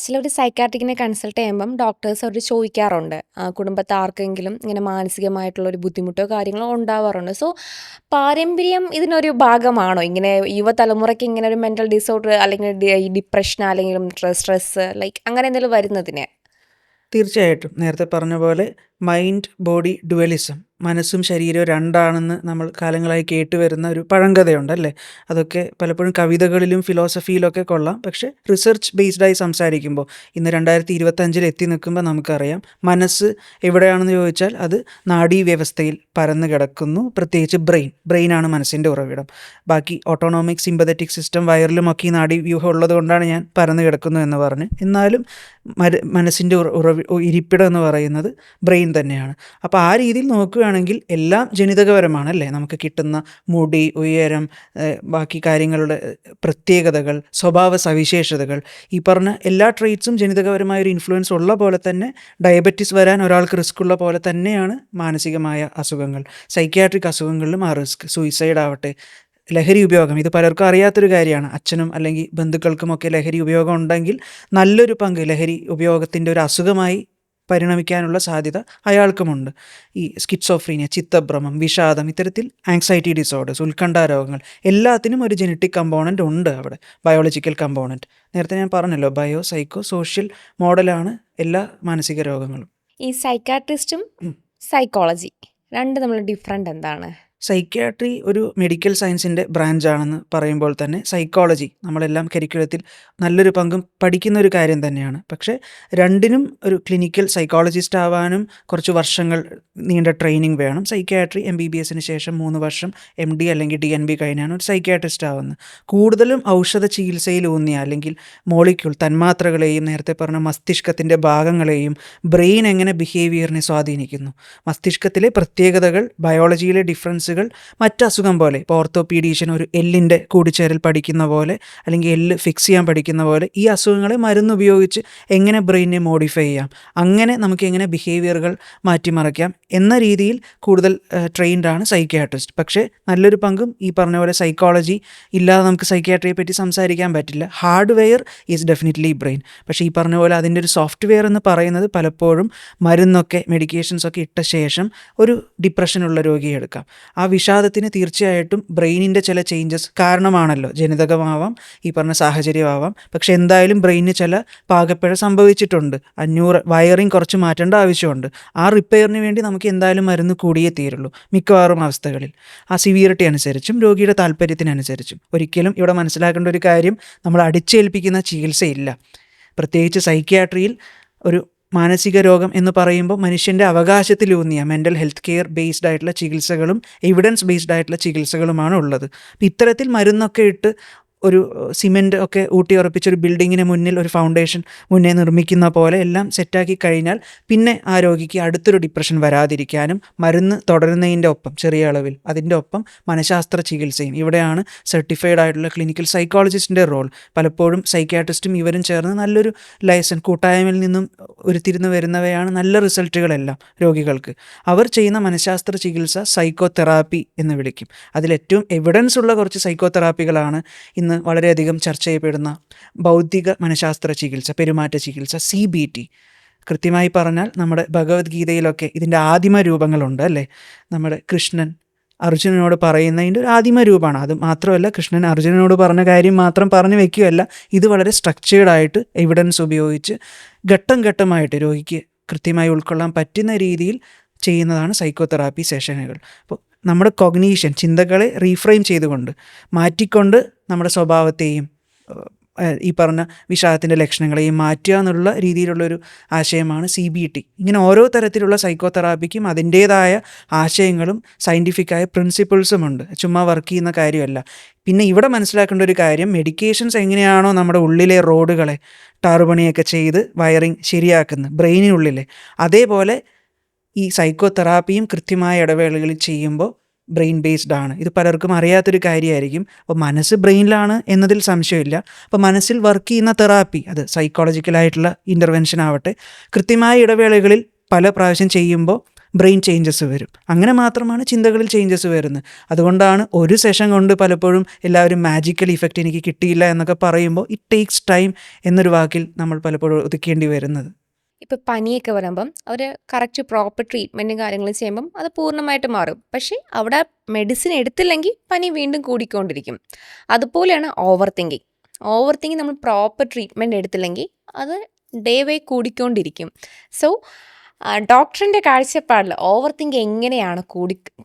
ചിലർ സൈക്കാട്രിക്കിനെ കൺസൾട്ട് ചെയ്യുമ്പം ഡോക്ടേഴ്സ് അവർ ചോദിക്കാറുണ്ട്. കുടുംബത്തെ ആർക്കെങ്കിലും ഇങ്ങനെ മാനസികമായിട്ടുള്ളൊരു ബുദ്ധിമുട്ടോ കാര്യങ്ങളോ ഉണ്ടാവാറുണ്ട്. സോ പാരമ്പര്യം ഇതിനൊരു ഭാഗമാണോ? ഇങ്ങനെ യുവതലമുറയ്ക്ക് ഇങ്ങനെ ഒരു മെൻ്റൽ ഡിസോർഡർ അല്ലെങ്കിൽ ഈ ഡിപ്രഷൻ അല്ലെങ്കിൽ സ്ട്രെസ്സ് ലൈക്ക് അങ്ങനെ എന്തെങ്കിലും വരുന്നതിന്? തീർച്ചയായിട്ടും നേരത്തെ പറഞ്ഞ പോലെ മൈൻഡ് ബോഡി ഡുവലിസം, മനസ്സും ശരീരവും രണ്ടാണെന്ന് നമ്മൾ കാലങ്ങളായി കേട്ടുവരുന്ന ഒരു പഴങ്കഥയുണ്ട് അല്ലേ. അതൊക്കെ പലപ്പോഴും കവിതകളിലും ഫിലോസഫിയിലൊക്കെ കൊള്ളാം. പക്ഷേ റിസർച്ച് ബേസ്ഡായി സംസാരിക്കുമ്പോൾ ഇന്ന് 2025 എത്തി നിൽക്കുമ്പോൾ നമുക്കറിയാം മനസ്സ് എവിടെയാണെന്ന് ചോദിച്ചാൽ അത് നാഡീവ്യവസ്ഥയിൽ പരന്നു കിടക്കുന്നു. പ്രത്യേകിച്ച് ബ്രെയിനാണ് മനസ്സിൻ്റെ ഉറവിടം. ബാക്കി ഓട്ടോണോമിക് സിമ്പതറ്റിക് സിസ്റ്റം വയറിലുമൊക്കെ ഈ നാഡീവ്യൂഹം ഉള്ളത് കൊണ്ടാണ് ഞാൻ പരന്നു കിടക്കുന്നു എന്ന് പറഞ്ഞ്. എന്നാലും മനസ്സിൻ്റെ ഇരിപ്പിടം എന്ന് പറയുന്നത് ബ്രെയിൻ തന്നെയാണ്. അപ്പോൾ ആ രീതിയിൽ നോക്കുകയാണെങ്കിൽ എല്ലാം ജനിതകപരമാണ് അല്ലേ. നമുക്ക് കിട്ടുന്ന മുടി, ഉയരം, ബാക്കി കാര്യങ്ങളുടെ പ്രത്യേകതകൾ, സ്വഭാവ സവിശേഷതകൾ, ഈ പറഞ്ഞ എല്ലാ ട്രെയ്റ്റ്സും ജനിതകപരമായൊരു ഇൻഫ്ലുവൻസ് ഉള്ള പോലെ തന്നെ ഡയബറ്റിസ് വരാൻ ഒരാൾക്ക് റിസ്ക് ഉള്ള പോലെ തന്നെയാണ് മാനസികമായ അസുഖങ്ങൾ. സൈക്യാട്രിക് അസുഖങ്ങളിലും ആ റിസ്ക്, സൂയിസൈഡ് ആവട്ടെ, ലഹരി ഉപയോഗം, ഇത് പലർക്കും അറിയാത്തൊരു കാര്യമാണ്. അച്ഛനും അല്ലെങ്കിൽ ബന്ധുക്കൾക്കുമൊക്കെ ലഹരി ഉപയോഗം ഉണ്ടെങ്കിൽ നല്ലൊരു പങ്ക് ലഹരി ഉപയോഗത്തിൻ്റെ ഒരു അസുഖമായി പരിണമിക്കാനുള്ള സാധ്യത അയാൾക്കുമുണ്ട്. ഈ സ്കിറ്റ്സോഫ്രീനിയ, ചിത്തഭ്രമം, വിഷാദം, ഇത്തരത്തിൽ ആങ്സൈറ്റി ഡിസോർഡേഴ്സ്, ഉത്കണ്ഠ രോഗങ്ങൾ, എല്ലാത്തിനും ഒരു ജനറ്റിക് കമ്പോണൻ്റ് ഉണ്ട് അവിടെ, ബയോളജിക്കൽ കമ്പോണൻറ്റ്. നേരത്തെ ഞാൻ പറഞ്ഞല്ലോ, ബയോ സൈക്കോ സോഷ്യൽ മോഡലാണ് എല്ലാ മാനസിക രോഗങ്ങളും. ഈ സൈക്കാട്രിസ്റ്റും സൈക്കോളജി രണ്ട് തമ്മിലുള്ള ഡിഫറൻറ്റ് എന്താണ്? സൈക്യാട്രി ഒരു മെഡിക്കൽ സയൻസിൻ്റെ ബ്രാഞ്ചാണെന്ന് പറയുമ്പോൾ തന്നെ സൈക്കോളജി നമ്മളെല്ലാം കരിക്കുലത്തിൽ നല്ലൊരു പങ്കും പഠിക്കുന്ന ഒരു കാര്യം തന്നെയാണ്. പക്ഷേ രണ്ടിനും ഒരു ക്ലിനിക്കൽ സൈക്കോളജിസ്റ്റ് ആവാനും കുറച്ച് വർഷങ്ങൾ നീണ്ട ട്രെയിനിങ് വേണം. സൈക്യാട്രി MBBSന് ശേഷം 3 വർഷം MD അല്ലെങ്കിൽ DNB കഴിഞ്ഞാണ് ഒരു സൈക്യാട്രിസ്റ്റ് ആവുന്നത്. കൂടുതലും ഔഷധ ചികിത്സയിലൂന്നിയ അല്ലെങ്കിൽ മോളിക്യൂൾ തന്മാത്രകളെയും നേരത്തെ പറഞ്ഞ മസ്തിഷ്കത്തിൻ്റെ ഭാഗങ്ങളെയും ബ്രെയിൻ എങ്ങനെ ബിഹേവിയറിനെ സ്വാധീനിക്കുന്നു, മസ്തിഷ്കത്തിലെ പ്രത്യേകതകൾ, ബയോളജിയിലെ ഡിഫറൻസുകൾ, മറ്റസുഖം പോലെ ഇപ്പോൾ ഓർത്തോപീഡീഷ്യൻ ഒരു എല്ലിൻ്റെ കൂടിച്ചേരൽ പഠിക്കുന്ന പോലെ അല്ലെങ്കിൽ എല്ല് ഫിക്സ് ചെയ്യാൻ പഠിക്കുന്ന പോലെ ഈ അസുഖങ്ങളെ മരുന്നുപയോഗിച്ച് എങ്ങനെ ബ്രെയിനെ മോഡിഫൈ ചെയ്യാം, അങ്ങനെ നമുക്ക് എങ്ങനെ ബിഹേവിയറുകൾ മാറ്റിമറിക്കാം എന്ന രീതിയിൽ കൂടുതൽ ട്രെയിൻഡാണ് സൈക്യാട്രിസ്റ്റ്. പക്ഷേ നല്ലൊരു പങ്കും ഈ പറഞ്ഞ പോലെ സൈക്കോളജി ഇല്ലാതെ നമുക്ക് സൈക്യാട്രിയെ പറ്റി സംസാരിക്കാൻ പറ്റില്ല. Hardware is definitely brain. പക്ഷേ ഈ പറഞ്ഞ പോലെ അതിൻ്റെ ഒരു സോഫ്റ്റ്വെയർ എന്ന് പറയുന്നത് പലപ്പോഴും മരുന്നൊക്കെ മെഡിക്കേഷൻസൊക്കെ ഇട്ട ശേഷം ഒരു ഡിപ്രഷനുള്ള രോഗിയെ എടുക്കാം. ആ വിഷാദത്തിന് തീർച്ചയായിട്ടും ബ്രെയിനിൻ്റെ ചില ചേഞ്ചസ് കാരണമാണല്ലോ. ജനിതകമാവാം, ഈ പറഞ്ഞ സാഹചര്യമാവാം. പക്ഷെ എന്തായാലും ബ്രെയിനിന് ചില പാകപ്പിഴ സംഭവിച്ചിട്ടുണ്ട്. 500 വയറിങ് കുറച്ച് മാറ്റേണ്ട ആവശ്യമുണ്ട്. ആ റിപ്പയറിന് വേണ്ടി നമുക്ക് എന്തായാലും മരുന്ന് കൂടിയേ തീരുള്ളൂ മിക്കവാറും അവസ്ഥകളിൽ, ആ സിവിയറിറ്റി അനുസരിച്ചും രോഗിയുടെ താല്പര്യത്തിനനുസരിച്ചും. ഒരിക്കലും ഇവിടെ മനസ്സിലാക്കേണ്ട ഒരു കാര്യം, നമ്മൾ അടിച്ചേൽപ്പിക്കുന്ന ചികിത്സയില്ല. പ്രത്യേകിച്ച് സൈക്യാട്രിയിൽ ഒരു മാനസിക രോഗം എന്ന് പറയുമ്പോൾ മനുഷ്യൻ്റെ അവകാശത്തിലൂന്നിയ മെൻ്റൽ ഹെൽത്ത് കെയർ ബേസ്ഡ് ആയിട്ടുള്ള ചികിത്സകളും എവിഡൻസ് ബേസ്ഡ് ആയിട്ടുള്ള ചികിത്സകളുമാണ് ഉള്ളത്. ഇത്തരത്തിൽ മരുന്നൊക്കെ ഇട്ട് ഒരു സിമെൻ്റ് ഒക്കെ ഊട്ടിയുറപ്പിച്ചൊരു ബിൽഡിങ്ങിന് മുന്നിൽ ഒരു ഫൗണ്ടേഷൻ മുന്നേ നിർമ്മിക്കുന്ന പോലെ എല്ലാം സെറ്റാക്കി കഴിഞ്ഞാൽ പിന്നെ ആ രോഗിക്ക് അടുത്തൊരു ഡിപ്രഷൻ വരാതിരിക്കാനും മരുന്ന് തുടരുന്നതിൻ്റെ ഒപ്പം ചെറിയ അളവിൽ അതിൻ്റെ ഒപ്പം മനഃശാസ്ത്ര ചികിത്സയും. ഇവിടെയാണ് സർട്ടിഫൈഡ് ആയിട്ടുള്ള ക്ലിനിക്കൽ സൈക്കോളജിസ്റ്റിൻ്റെ റോൾ. പലപ്പോഴും സൈക്യാട്രിസ്റ്റും ഇവരും ചേർന്ന് നല്ലൊരു ലൈസൻസ് കൂട്ടായ്മയിൽ നിന്നും ഉരുത്തിരിഞ്ഞ് വരുന്നവയാണ് നല്ല റിസൾട്ടുകളെല്ലാം രോഗികൾക്ക്. അവർ ചെയ്യുന്ന മനഃശാസ്ത്ര ചികിത്സ സൈക്കോ തെറാപ്പി എന്ന് വിളിക്കും. അതിലേറ്റവും എവിഡൻസ് ഉള്ള കുറച്ച് സൈക്കോ തെറാപ്പികളാണ് ഇന്ന് വളരെയധികം ചർച്ച ചെയ്യപ്പെടുന്ന ബൗദ്ധിക മനഃശാസ്ത്ര ചികിത്സ, പെരുമാറ്റ ചികിത്സ, CBT. കൃത്യമായി പറഞ്ഞാൽ നമ്മുടെ ഭഗവത്ഗീതയിലൊക്കെ ഇതിൻ്റെ ആദിമ രൂപങ്ങളുണ്ട് അല്ലേ. നമ്മുടെ കൃഷ്ണൻ അർജുനനോട് പറയുന്നതിൻ്റെ ഒരു ആദിമ രൂപമാണ്. അത് മാത്രമല്ല, കൃഷ്ണൻ അർജുനനോട് പറഞ്ഞ കാര്യം മാത്രം പറഞ്ഞു വെക്കുകയല്ല, ഇത് വളരെ സ്ട്രക്ചേർഡായിട്ട് എവിഡൻസ് ഉപയോഗിച്ച് ഘട്ടം ഘട്ടമായിട്ട് രോഗിക്ക് കൃത്യമായി ഉൾക്കൊള്ളാൻ പറ്റുന്ന രീതിയിൽ ചെയ്യുന്നതാണ് സൈക്കോ തെറാപ്പി സെഷനുകൾ. അപ്പോൾ നമ്മുടെ കൊഗ്നീഷൻ, ചിന്തകളെ റീഫ്രെയിം ചെയ്തുകൊണ്ട് മാറ്റിക്കൊണ്ട് നമ്മുടെ സ്വഭാവത്തെയും ഈ പറഞ്ഞ വിഷാദത്തിൻ്റെ ലക്ഷണങ്ങളെയും മാറ്റുക എന്നുള്ള രീതിയിലുള്ളൊരു ആശയമാണ് CBT. ഇങ്ങനെ ഓരോ തരത്തിലുള്ള സൈക്കോ തെറാപ്പിക്കും അതിൻ്റേതായ ആശയങ്ങളും സയൻറ്റിഫിക്കായ പ്രിൻസിപ്പിൾസും ഉണ്ട്. ചുമ്മാ വർക്ക് ചെയ്യുന്ന കാര്യമല്ല. പിന്നെ ഇവിടെ മനസ്സിലാക്കേണ്ട ഒരു കാര്യം, മെഡിക്കേഷൻസ് എങ്ങനെയാണോ നമ്മുടെ ഉള്ളിലെ റോഡുകളെ ടാറുപണിയൊക്കെ ചെയ്ത് വയറിങ് ശരിയാക്കുന്നത് ബ്രെയിനിനുള്ളിലെ, അതേപോലെ ഈ സൈക്കോ തെറാപ്പിയും കൃത്യമായ ഇടവേളകളിൽ ചെയ്യുമ്പോൾ ബ്രെയിൻ ബേസ്ഡ് ആണ്. ഇത് പലർക്കും അറിയാത്തൊരു കാര്യമായിരിക്കും. അപ്പോൾ മനസ്സ് ബ്രെയിനിലാണ് എന്നതിൽ സംശയമില്ല. അപ്പോൾ മനസ്സിൽ വർക്ക് ചെയ്യുന്ന തെറാപ്പി, അത് സൈക്കോളജിക്കലായിട്ടുള്ള ഇൻ്റർവെൻഷൻ ആവട്ടെ, കൃത്യമായ ഇടവേളകളിൽ പല പ്രാവശ്യം ചെയ്യുമ്പോൾ ബ്രെയിൻ ചേഞ്ചസ് വരും. അങ്ങനെ മാത്രമാണ് ചിന്തകളിൽ ചേഞ്ചസ് വരുന്നത്. അതുകൊണ്ടാണ് ഒരു സെഷൻ കൊണ്ട് പലപ്പോഴും എല്ലാവരും മാജിക്കൽ ഇഫക്റ്റ് എനിക്ക് കിട്ടിയില്ല എന്നൊക്കെ പറയുമ്പോൾ ഇറ്റ് ടേക്സ് ടൈം എന്നൊരു വാക്കിൽ നമ്മൾ പലപ്പോഴും ഒതുക്കേണ്ടി വരുന്നത്. ഇപ്പോൾ പനിയൊക്കെ വരുമ്പം അവർ കറക്റ്റ് പ്രോപ്പർ ട്രീറ്റ്മെൻറ്റും കാര്യങ്ങളും ചെയ്യുമ്പം അത് പൂർണ്ണമായിട്ട് മാറും. പക്ഷേ അവിടെ മെഡിസിൻ എടുത്തില്ലെങ്കിൽ പനി വീണ്ടും കൂടിക്കൊണ്ടിരിക്കും. അതുപോലെയാണ് ഓവർ തിങ്കിങ്. ഓവർ തിങ്കിങ് നമ്മൾ പ്രോപ്പർ ട്രീറ്റ്മെൻറ്റ് എടുത്തില്ലെങ്കിൽ അത് ഡേ ബൈ കൂടിക്കൊണ്ടിരിക്കും. സോ ഡോക്ടറിൻ്റെ കാഴ്ചപ്പാടിൽ ഓവർ തിങ്ക് എങ്ങനെയാണ്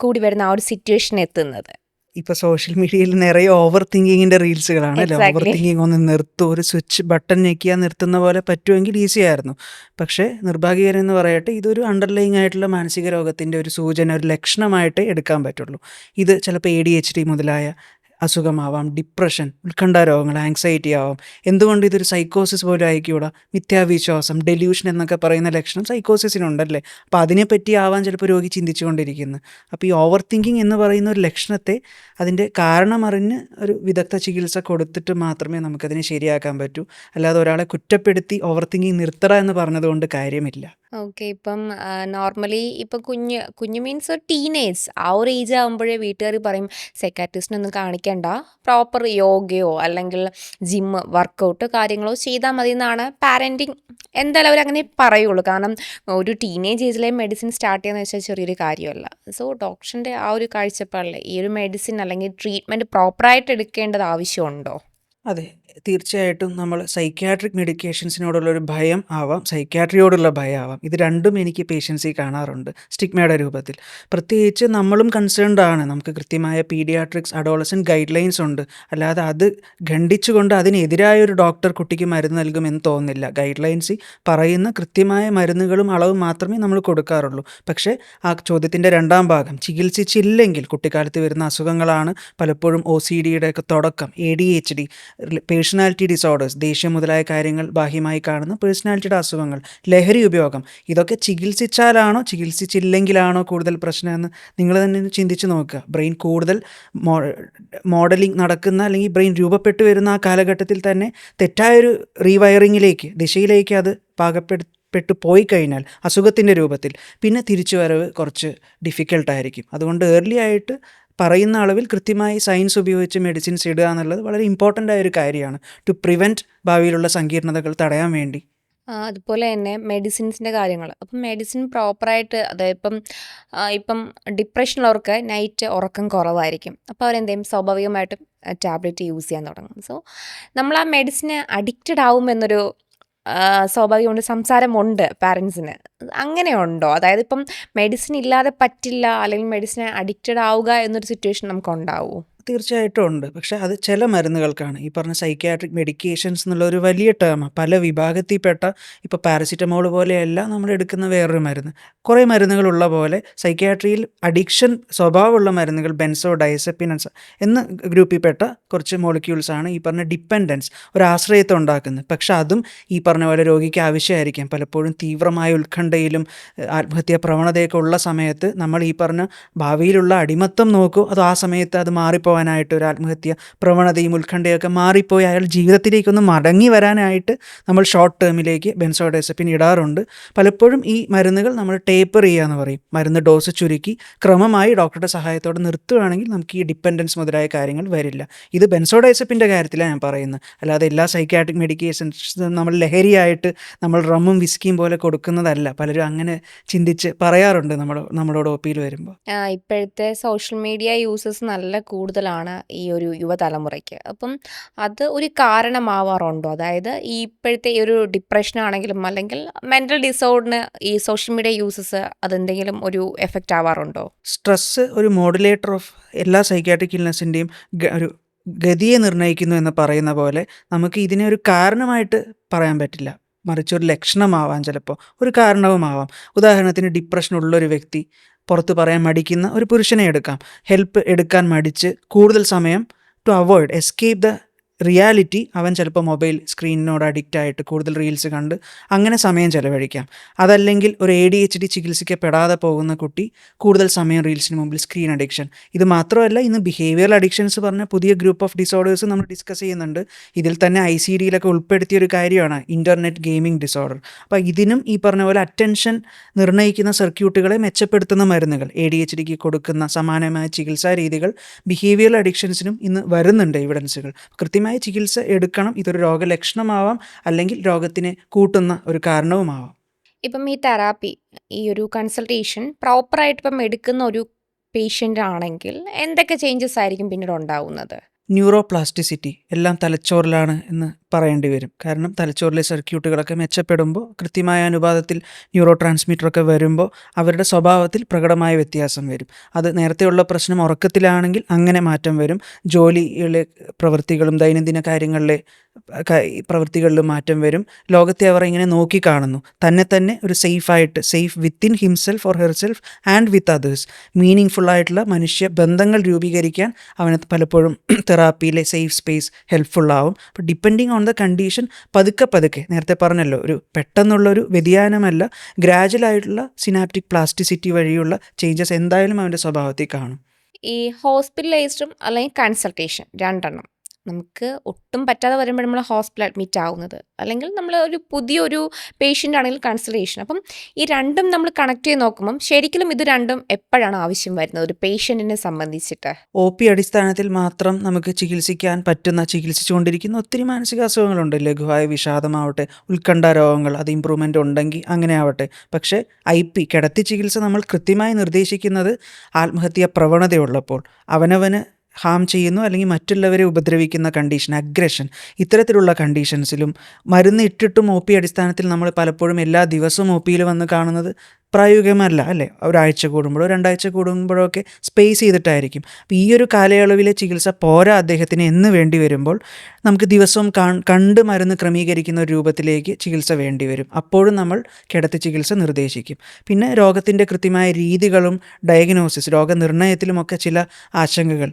കൂടി വരുന്ന ആ ഒരു സിറ്റുവേഷൻ എത്തുന്നത്? ഇപ്പോൾ സോഷ്യൽ മീഡിയയിൽ നിറയെ ഓവർ തിങ്കിങ്ങിൻ്റെ റീൽസുകളാണ് അല്ലേ. Over exactly. തിങ്കിങ് ഒന്ന് നിർത്തും, ഒരു സ്വിച്ച് ബട്ടൺ ഞെക്കിയാൽ നിർത്തുന്ന പോലെ പറ്റുമെങ്കിൽ ഈസി ആയിരുന്നു. പക്ഷേ നിർഭാഗ്യകരം എന്ന് പറയട്ടെ, ഇതൊരു അണ്ടർലൈങ് ആയിട്ടുള്ള മാനസിക രോഗത്തിൻ്റെ ഒരു സൂചന, ഒരു ലക്ഷണമായിട്ടേ എടുക്കാൻ പറ്റുള്ളൂ. ഇത് ചിലപ്പോൾ ADHD മുതലായ അസുഖമാവാം, ഡിപ്രഷൻ, ഉത്കണ്ഠ രോഗങ്ങൾ, ആങ്സൈറ്റി ആവാം. എന്തുകൊണ്ട് ഇതൊരു സൈക്കോസിസ് പോലും ആയിക്കൂടാ? മിഥ്യാവിശ്വാസം, ഡെല്യൂഷൻ എന്നൊക്കെ പറയുന്ന ലക്ഷണം സൈക്കോസിസിനുണ്ടല്ലേ. അപ്പോൾ അതിനെപ്പറ്റി ആവാൻ ചിലപ്പോൾ രോഗി ചിന്തിച്ചുകൊണ്ടിരിക്കുന്നത്. അപ്പോൾ ഈ ഓവർ തിങ്കിങ് എന്ന് പറയുന്ന ഒരു ലക്ഷണത്തെ അതിൻ്റെ കാരണമറിഞ്ഞ് ഒരു വിദഗ്ധ ചികിത്സ കൊടുത്തിട്ട് മാത്രമേ നമുക്കതിനെ ശരിയാക്കാൻ പറ്റൂ. അല്ലാതെ ഒരാളെ കുറ്റപ്പെടുത്തി ഓവർ തിങ്കിങ് നിർത്തട എന്ന് പറഞ്ഞതുകൊണ്ട് കാര്യമില്ല. ഓക്കെ. ഇപ്പം നോർമലി ഇപ്പം കുഞ്ഞ് മീൻസ് ഒരു ടീനേജ് ആ ഒരു ഏജ് ആകുമ്പോഴേ വീട്ടുകാർ പറയും സൈക്കാട്രിസ്റ്റിനൊന്നും കാണിക്കണ്ട, പ്രോപ്പർ യോഗയോ അല്ലെങ്കിൽ ജിമ്മ് വർക്കൗട്ട് കാര്യങ്ങളോ ചെയ്താൽ മതി എന്നാണ് പാരൻറ്റിങ്. എന്തായാലും അവരങ്ങനെ പറയുള്ളൂ. കാരണം ഒരു ടീനേജ് ഏജിലെ മെഡിസിൻ സ്റ്റാർട്ട് ചെയ്യുക വെച്ചാൽ ചെറിയൊരു കാര്യമല്ല. സോ ഡോക്ടറിൻ്റെ ആ ഒരു കാഴ്ചപ്പാടിൽ ഈ ഒരു മെഡിസിൻ അല്ലെങ്കിൽ ട്രീറ്റ്മെൻറ്റ് പ്രോപ്പറായിട്ട് എടുക്കേണ്ടത് ആവശ്യമുണ്ടോ? അതെ, തീർച്ചയായിട്ടും നമ്മൾ സൈക്യാട്രിക് മെഡിക്കേഷൻസിനോടുള്ളൊരു ഭയം ആവാം, സൈക്യാട്രിയോടുള്ള ഭയം ആവാം. ഇത് രണ്ടും എനിക്ക് പേഷ്യൻസിൽ കാണാറുണ്ട് സ്റ്റിഗ്മയുടെ രൂപത്തിൽ. പ്രത്യേകിച്ച് നമ്മളും കൺസേൺഡ് ആണ്. നമുക്ക് കൃത്യമായ പീഡിയാട്രിക്സ്, അഡോളസെൻറ്റ് ഗൈഡ് ലൈൻസ് ഉണ്ട്. അല്ലാതെ അത് ഖണ്ഡിച്ചുകൊണ്ട് അതിനെതിരായ ഒരു ഡോക്ടർ കുട്ടിക്ക് മരുന്ന് നൽകുമെന്ന് തോന്നുന്നില്ല. ഗൈഡ് ലൈൻസിൽ പറയുന്ന കൃത്യമായ മരുന്നുകളും അളവും മാത്രമേ നമ്മൾ കൊടുക്കാറുള്ളൂ. പക്ഷേ ആ ചോദ്യത്തിൻ്റെ രണ്ടാം ഭാഗം, ചികിത്സിച്ചില്ലെങ്കിൽ കുട്ടിക്കാലത്ത് വരുന്ന അസുഖങ്ങളാണ് പലപ്പോഴും OCDയുടെ ഒക്കെ തുടക്കം, ADHD, പേഴ്സണാലിറ്റി ഡിസോർഡേഴ്സ്, ദേഷ്യം മുതലായ കാര്യങ്ങൾ ബാഹ്യമായി കാണുന്ന പേഴ്സണാലിറ്റിയുടെ അസുഖങ്ങൾ, ലഹരി ഉപയോഗം, ഇതൊക്കെ ചികിത്സിച്ചാലാണോ ചികിത്സിച്ചില്ലെങ്കിലാണോ കൂടുതൽ പ്രശ്നമെന്ന് നിങ്ങൾ തന്നെ ഒന്ന് ചിന്തിച്ച് നോക്കുക. ബ്രെയിൻ കൂടുതൽ മോഡലിംഗ് നടക്കുന്ന അല്ലെങ്കിൽ ബ്രെയിൻ രൂപപ്പെട്ടു വരുന്ന ആ കാലഘട്ടത്തിൽ തന്നെ തെറ്റായൊരു റീവയറിങ്ങിലേക്ക്, ദിശയിലേക്ക് അത് പെട്ടു പോയി കഴിഞ്ഞാൽ അസുഖത്തിൻ്റെ രൂപത്തിൽ പിന്നെ തിരിച്ചു വരവ് കുറച്ച് ഡിഫിക്കൽട്ടായിരിക്കും. അതുകൊണ്ട് ഏർലി ആയിട്ട് പറയുന്ന അളവിൽ കൃത്യമായി സയൻസ് ഉപയോഗിച്ച് മെഡിസിൻസ് ഇടുക എന്നുള്ളത് വളരെ ഇമ്പോർട്ടൻ്റ് ആയൊരു കാര്യമാണ്, ടു പ്രിവെൻറ്റ് ഭാവിയിലുള്ള സങ്കീർണതകൾ തടയാൻ വേണ്ടി. അതുപോലെ തന്നെ മെഡിസിൻസിൻ്റെ കാര്യങ്ങൾ. അപ്പം മെഡിസിൻ പ്രോപ്പറായിട്ട് അതായത് ഇപ്പം ഡിപ്രഷനുള്ളവർക്ക് നൈറ്റ് ഉറക്കം കുറവായിരിക്കും. അപ്പോൾ അവരെന്ത് ചെയ്യും? സ്വാഭാവികമായിട്ടും ടാബ്ലറ്റ് യൂസ് ചെയ്യാൻ തുടങ്ങും. സോ നമ്മൾ ആ മെഡിസിന് അഡിക്റ്റഡ് ആവുമെന്നൊരു സ്വാഭാവികമുണ്ട്, സംസാരമുണ്ട് പാരൻസിന്. അങ്ങനെയുണ്ടോ? അതായത് ഇപ്പം മെഡിസിൻ ഇല്ലാതെ പറ്റില്ല അല്ലെങ്കിൽ മെഡിസിന് അഡിക്റ്റഡ് ആവുക എന്നൊരു സിറ്റുവേഷൻ നമുക്കുണ്ടാവുമോ? തീർച്ചയായിട്ടും ഉണ്ട്. പക്ഷേ അത് ചില മരുന്നുകൾക്കാണ്. ഈ പറഞ്ഞ സൈക്യാട്രിക് മെഡിക്കേഷൻസ് എന്നുള്ള ഒരു വലിയ ടേമാണ്. പല വിഭാഗത്തിൽപ്പെട്ട, ഇപ്പോൾ പാരസിറ്റമോൾ പോലെയല്ല നമ്മൾ എടുക്കുന്ന വേറൊരു മരുന്ന്. കുറേ മരുന്നുകളുള്ള പോലെ സൈക്യാട്രിയിൽ അഡിക്ഷൻ സ്വഭാവമുള്ള മരുന്നുകൾ, ബെൻസോഡയസെപ്പിൻസ് എന്ന ഗ്രൂപ്പിൽപ്പെട്ട കുറച്ച് മോളിക്യൂൾസാണ് ഈ പറഞ്ഞ ഡിപ്പെൻഡൻസ്, ഒരു ആശ്രയത്വം ഉണ്ടാക്കുന്നത്. പക്ഷെ അതും ഈ പറഞ്ഞ പോലെ രോഗിക്ക് ആവശ്യമായിരിക്കാം. പലപ്പോഴും തീവ്രമായ ഉത്കണ്ഠയിലും ആത്മഹത്യാ പ്രവണതയൊക്കെ ഉള്ള സമയത്ത് നമ്മൾ ഈ പറഞ്ഞ ഭാവിയിലുള്ള അടിമത്തം നോക്കൂ, അത് ആ സമയത്ത് അത് മാറിപ്പോവാനായിട്ട്, ഒരു ആത്മഹത്യ പ്രവണതയും ഉത്കണ്ഠയൊക്കെ മാറിപ്പോയി അയാൾ ജീവിതത്തിലേക്കൊന്ന് മടങ്ങി വരാനായിട്ട് നമ്മൾ ഷോർട്ട് ടേമിലേക്ക് ബെൻസോഡയസെപ്പിൻ ഇടാറുണ്ട്. പലപ്പോഴും ഈ മരുന്നുകൾ നമ്മൾ ടേപ്പർ ചെയ്യുക എന്ന് പറയും. മരുന്ന് ഡോസ് ചുരുക്കി ക്രമമായി ഡോക്ടറുടെ സഹായത്തോടെ നിർത്തുകയാണെങ്കിൽ നമുക്ക് ഈ ഡിപ്പെൻഡൻസ് മുതലായ കാര്യങ്ങൾ വരില്ല. ഇത് ബെൻസോഡയസെപ്പിൻ്റെ കാര്യത്തിലാണ് ഞാൻ പറയുന്നത്. അല്ലാതെ എല്ലാ സൈക്യാട്രിക് മെഡിക്കേഷൻസ് നമ്മൾ ലഹരിയായിട്ട് നമ്മൾ റമ്മും വിസ്കിയും പോലെ കൊടുക്കുന്നതല്ല. പലരും അങ്ങനെ ചിന്തിച്ച് പറയാറുണ്ട് നമ്മളോട് OPയിൽ വരുമ്പോൾ. ഇപ്പോഴത്തെ സോഷ്യൽ മീഡിയ യൂസസ് നല്ല കൂടുതലാണ് ഈ ഒരു യുവതലമുറയ്ക്ക്. അപ്പം അത് ഒരു കാരണമാവാറുണ്ടോ? അതായത് ഈ ഇപ്പോഴത്തെ ഈ ഒരു ഡിപ്രഷനാണെങ്കിലും അല്ലെങ്കിൽ മെൻ്റൽ ഡിസോർഡറിന് ഈ സോഷ്യൽ മീഡിയ യൂസസ് അതെന്തെങ്കിലും ഒരു എഫക്റ്റ് ആവാറുണ്ടോ? സ്ട്രെസ്സ് ഒരു മോഡുലേറ്റർ ഓഫ് എല്ലാ സൈക്യാട്രിക് ഇൽനെസ്സിൻ്റെയും ഒരു ഗതിയെ നിർണ്ണയിക്കുന്നു എന്ന് പറയുന്ന പോലെ നമുക്ക് ഇതിനെ ഒരു കാരണമായിട്ട് പറയാൻ പറ്റില്ല. മറിച്ച് ഒരു ലക്ഷണമാവാം, ചിലപ്പോൾ ഒരു കാരണവുമാവാം. ഉദാഹരണത്തിന് ഡിപ്രഷനുള്ളൊരു വ്യക്തി, പുറത്ത് പറയാൻ മടിക്കുന്ന ഒരു പുരുഷനെ എടുക്കാം. ഹെൽപ്പ് എടുക്കാൻ മടിച്ച് കൂടുതൽ സമയം to avoid escape the reality അവൻ ചിലപ്പോൾ മൊബൈൽ സ്ക്രീനിനോട് അഡിക്റ്റ് ആയിട്ട് കൂടുതൽ റീൽസ് കണ്ട് അങ്ങനെ സമയം ചെലവഴിക്കാം. അതല്ലെങ്കിൽ ഒരു ADHD ചികിത്സിക്കപ്പെടാതെ പോകുന്ന കുട്ടി കൂടുതൽ സമയം റീൽസിന് മുമ്പിൽ സ്ക്രീൻ അഡിക്ഷൻ. ഇത് മാത്രമല്ല, ഇന്ന് ബിഹേവിയറൽ അഡിക്ഷൻസ് പറഞ്ഞ പുതിയ ഗ്രൂപ്പ് ഓഫ് ഡിസോർഡേഴ്സ് നമ്മൾ ഡിസ്കസ് ചെയ്യുന്നുണ്ട്. ഇതിൽ തന്നെ ICDയിലൊക്കെ ഉൾപ്പെടുത്തിയ ഒരു കാര്യമാണ് ഇൻ്റർനെറ്റ് ഗെയിമിംഗ് ഡിസോർഡർ. അപ്പോൾ ഇതിനും ഈ പറഞ്ഞ പോലെ അറ്റൻഷൻ നിർണ്ണയിക്കുന്ന സർക്യൂട്ടുകളെ മെച്ചപ്പെടുത്തുന്ന മരുന്നുകൾ, ADHDക്ക് കൊടുക്കുന്ന സമാനമായ ചികിത്സാ രീതികൾ ബിഹേവിയറൽ അഡിക്ഷൻസിനും ഇന്ന് വരുന്നുണ്ട് എവിഡൻസുകൾ. കൃത്യമായ ചികിത്സ എടുക്കണം. ഇതൊരു രോഗലക്ഷണമാവാം, അല്ലെങ്കിൽ രോഗത്തിനെ കൂട്ടുന്ന ഒരു കാരണവുമാവാം. ഇപ്പം ഈ തെറാപ്പി, ഈ ഒരു കൺസൾട്ടേഷൻ പ്രോപ്പറായിട്ട് ഇപ്പം എടുക്കുന്ന ഒരു പേഷ്യൻ്റ് ആണെങ്കിൽ എന്തൊക്കെ ചേഞ്ചസ് ആയിരിക്കും പിന്നീട് ഉണ്ടാവുന്നത്? ന്യൂറോപ്ലാസ്റ്റിസിറ്റി എല്ലാം തലച്ചോറിലാണ് എന്ന് പറയേണ്ടി വരും. കാരണം തലച്ചോറിലെ സർക്യൂട്ടുകളൊക്കെ മെച്ചപ്പെടുമ്പോൾ, കൃത്യമായ അനുപാതത്തിൽ ന്യൂറോ ട്രാൻസ്മിറ്ററൊക്കെ വരുമ്പോൾ അവരുടെ സ്വഭാവത്തിൽ പ്രകടമായ വ്യത്യാസം വരും. അത് നേരത്തെയുള്ള പ്രശ്നം ഉറക്കത്തിലാണെങ്കിൽ അങ്ങനെ മാറ്റം വരും. ജോലിയിലെ പ്രവൃത്തികളും ദൈനംദിന കാര്യങ്ങളിലെ പ്രവൃത്തികളിലും മാറ്റം വരും. ലോകത്തെ അവർ ഇങ്ങനെ നോക്കിക്കാണുന്നു. തന്നെ ഒരു safe within himself or herself and with others. Meaning ഫുള്ളായിട്ടുള്ള മനുഷ്യ ബന്ധങ്ങൾ രൂപീകരിക്കാൻ അവന് പലപ്പോഴും തെറാപ്പിയിലെ സേഫ് സ്പേസ് ഹെൽപ്ഫുള്ളാവും. അപ്പോൾ ഡിപ്പെൻഡിങ് ഓൺ ദ കണ്ടീഷൻ പതുക്കെ നേരത്തെ പറഞ്ഞല്ലോ, ഒരു പെട്ടെന്നുള്ളൊരു വ്യതിയാനമല്ല, ഗ്രാജുവലായിട്ടുള്ള സിനാപ്റ്റിക് പ്ലാസ്റ്റിസിറ്റി വഴിയുള്ള ചേഞ്ചസ് എന്തായാലും അവൻ്റെ സ്വഭാവത്തിൽ കാണും. ഈ ഹോസ്പിറ്റലൈസ്ഡും അല്ലെങ്കിൽ കൺസൾട്ടേഷൻ രണ്ടെണ്ണം നമുക്ക് ഒട്ടും പറ്റാതെ വരുമ്പോൾ നമ്മൾ ഹോസ്പിറ്റൽ അഡ്മിറ്റ് ആവുന്നത്, അല്ലെങ്കിൽ നമ്മൾ ഒരു പുതിയൊരു പേഷ്യൻ്റ് ആണെങ്കിൽ കൺസൾട്ടേഷൻ. അപ്പം ഈ രണ്ടും നമ്മൾ കണക്ട് ചെയ്ത് നോക്കുമ്പം ശരിക്കും ഇത് രണ്ടും എപ്പോഴാണ് ആവശ്യം വരുന്നത് ഒരു പേഷ്യൻറ്റിനെ സംബന്ധിച്ചിട്ട്? OP അടിസ്ഥാനത്തിൽ മാത്രം നമുക്ക് ചികിത്സിക്കാൻ പറ്റുന്ന, ചികിത്സിച്ചുകൊണ്ടിരിക്കുന്ന ഒത്തിരി മാനസിക അസുഖങ്ങളുണ്ട്. ലഘുവായ വിഷാദമാവട്ടെ, ഉത്കണ്ഠ രോഗങ്ങൾ, അത് ഇമ്പ്രൂവ്മെൻ്റ് ഉണ്ടെങ്കിൽ അങ്ങനെ ആവട്ടെ. പക്ഷേ IP കിടത്തി ചികിത്സ നമ്മൾ കൃത്യമായി നിർദ്ദേശിക്കുന്നത് ആത്മഹത്യാ പ്രവണതയുള്ളപ്പോൾ, അവനവന് ഹാം ചെയ്യുന്നു അല്ലെങ്കിൽ മറ്റുള്ളവരെ ഉപദ്രവിക്കുന്ന കണ്ടീഷൻ, അഗ്രഷൻ, ഇത്തരത്തിലുള്ള കണ്ടീഷൻസിലും മരുന്ന് ഇട്ടിട്ടും OP അടിസ്ഥാനത്തിൽ നമ്മൾ പലപ്പോഴും എല്ലാ ദിവസവും OPയിൽ വന്ന് കാണുന്നത് പ്രായോഗികമല്ല അല്ലേ. ഒരാഴ്ച കൂടുമ്പോഴോ 2 ആഴ്ച കൂടുമ്പോഴോ ഒക്കെ സ്പേസ് ചെയ്തിട്ടായിരിക്കും. അപ്പോൾ ഈ ഒരു കാലയളവിലെ ചികിത്സ പോരാ അദ്ദേഹത്തിന് എന്ന് വേണ്ടി വരുമ്പോൾ നമുക്ക് ദിവസവും കണ്ട് മരുന്ന് ക്രമീകരിക്കുന്ന ഒരു രൂപത്തിലേക്ക് ചികിത്സ വേണ്ടി വരും. അപ്പോഴും നമ്മൾ കിടത്തി ചികിത്സ നിർദ്ദേശിക്കും. പിന്നെ രോഗത്തിൻ്റെ കൃത്യമായ രീതികളും ഡയഗ്നോസിസ്, രോഗനിർണയത്തിലുമൊക്കെ ചില ആശങ്കകൾ,